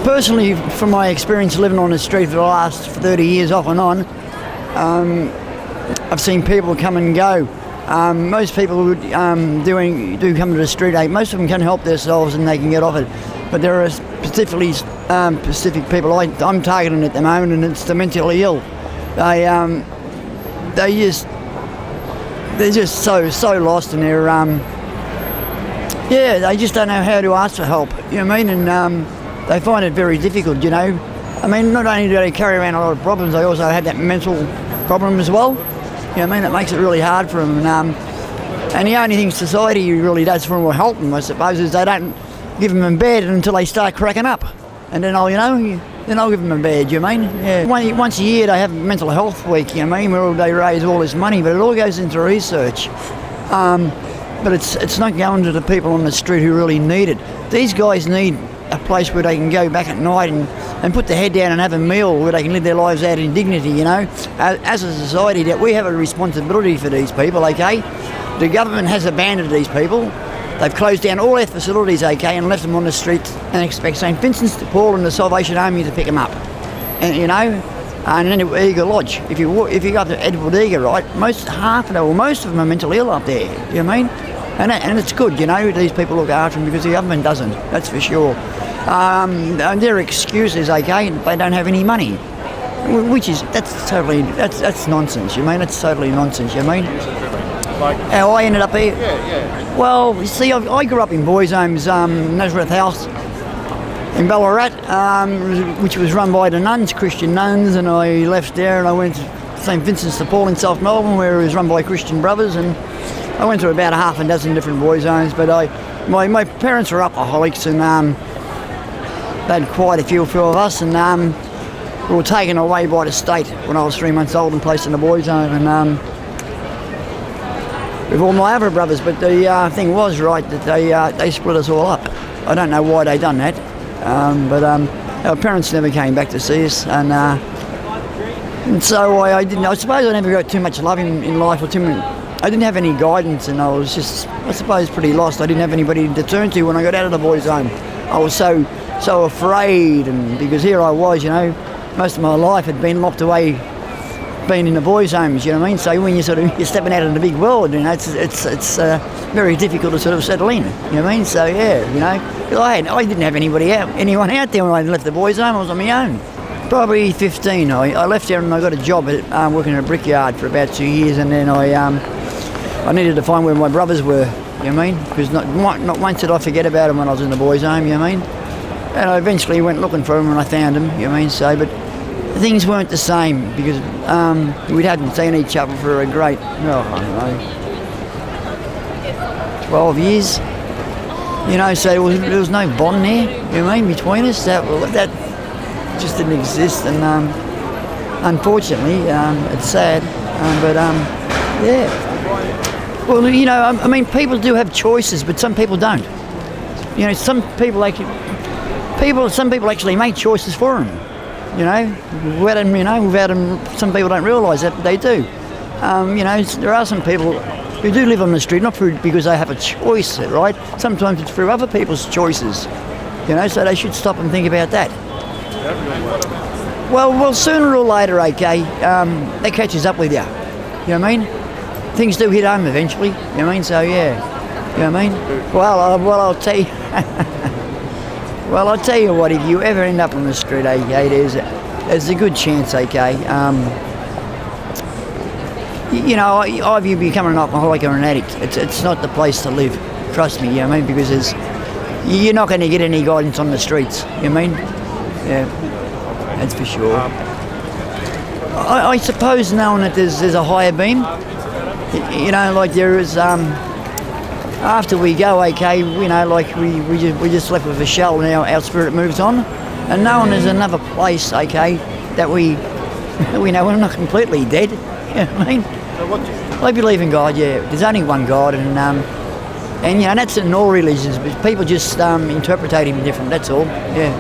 Personally, from my experience living on the street for the last 30 years off and on, I've seen people come and go. Most people who do come to the street, most of them can help themselves and they can get off it. But there are specific people I'm targeting at the moment, and it's the mentally ill. They're just so lost in their they just don't know how to ask for help. You know what I mean? And they find it very difficult. You know, I mean, not only do they carry around a lot of problems, they also have that mental problem as well. You know what I mean? It makes it really hard for them. And the only thing society really does for them or help them, I suppose, is they don't give them a bed until they start cracking up, and then I'll give them a bed. You know what I mean? Yeah. Once a year they have mental health week. You know what I mean? Where they raise all this money, but it all goes into research. But it's not going to the people on the street who really need it. These guys need a place where they can go back at night and put their head down and have a meal where they can live their lives out in dignity, you know. As a society, that we have a responsibility for these people, okay? The government has abandoned these people. They've closed down all their facilities, okay, and left them on the streets and expect St Vincent's de Paul and the Salvation Army to pick them up. And, you know, and then Eagle Lodge. If you go up to Edward Eagle, right, most of them are mentally ill up there, you know what I mean? And it's good, you know, these people look after them because the government doesn't, that's for sure. And their excuse is, okay, they don't have any money, that's nonsense, you mean? That's totally nonsense, you mean? How I ended up here? Yeah. Well, you see, I grew up in boys' homes, Nazareth House in Ballarat, which was run by the nuns, Christian nuns, and I left there and I went to St Vincent's de Paul in South Melbourne, where it was run by Christian brothers, and I went to about half a dozen different boys' homes. But my parents were alcoholics, and they had quite a few of us, and we were taken away by the state when I was 3 months old and placed in a boys' home, and with all my other brothers. But the thing was, right, that they split us all up. I don't know why they done that, but our parents never came back to see us, and so I didn't. I suppose I never got too much love in life, or I didn't have any guidance, and I was just, I suppose, pretty lost. I didn't have anybody to turn to when I got out of the boys' home. I was so afraid, and because here I was, you know, most of my life had been locked away, been in the boys' homes, you know what I mean? So when you're stepping out in the big world, you know, it's very difficult to sort of settle in, you know what I mean? So yeah, you know, I didn't have anyone out there when I left the boys' home. I was on my own. Probably 15. I left there and I got a job at working at a brickyard for about 2 years, and then I needed to find where my brothers were, you know what I mean? Because not once did I forget about them when I was in the boys' home, you know what I mean? And I eventually went looking for them and I found them, you know what I mean? So, but things weren't the same because we hadn't seen each other for a great, I don't know, 12 years. You know, so there was no bond there, you know what I mean, between us. That just didn't exist, and unfortunately, it's sad, but yeah. Well, you know, I mean, people do have choices, but some people don't. You know, some people actually make choices for them. You know, without them, some people don't realise that, but they do. You know, there are some people who do live on the street, not because they have a choice, right? Sometimes it's through other people's choices. You know, so they should stop and think about that. Well, sooner or later, okay, that catches up with you. You know what I mean? Things do hit home eventually. You know what I mean? So yeah, you know what I mean? Well, I'll tell you. Well, I'll tell you what. If you ever end up on the street, okay, there's a good chance, okay. You know, either you become an alcoholic or an addict. It's not the place to live. Trust me. You know what I mean? Because you're not going to get any guidance on the streets. You know what I mean? Yeah, that's for sure. I suppose knowing that there's a higher beam, you know, like there is, after we go, okay, you know, like we just left with a shell, now our spirit moves on, and knowing there's another place, okay, that we know we're not completely dead, you know what I mean? I believe in God, yeah. There's only one God, and you know, that's in all religions, but people just interpret him different, that's all, yeah.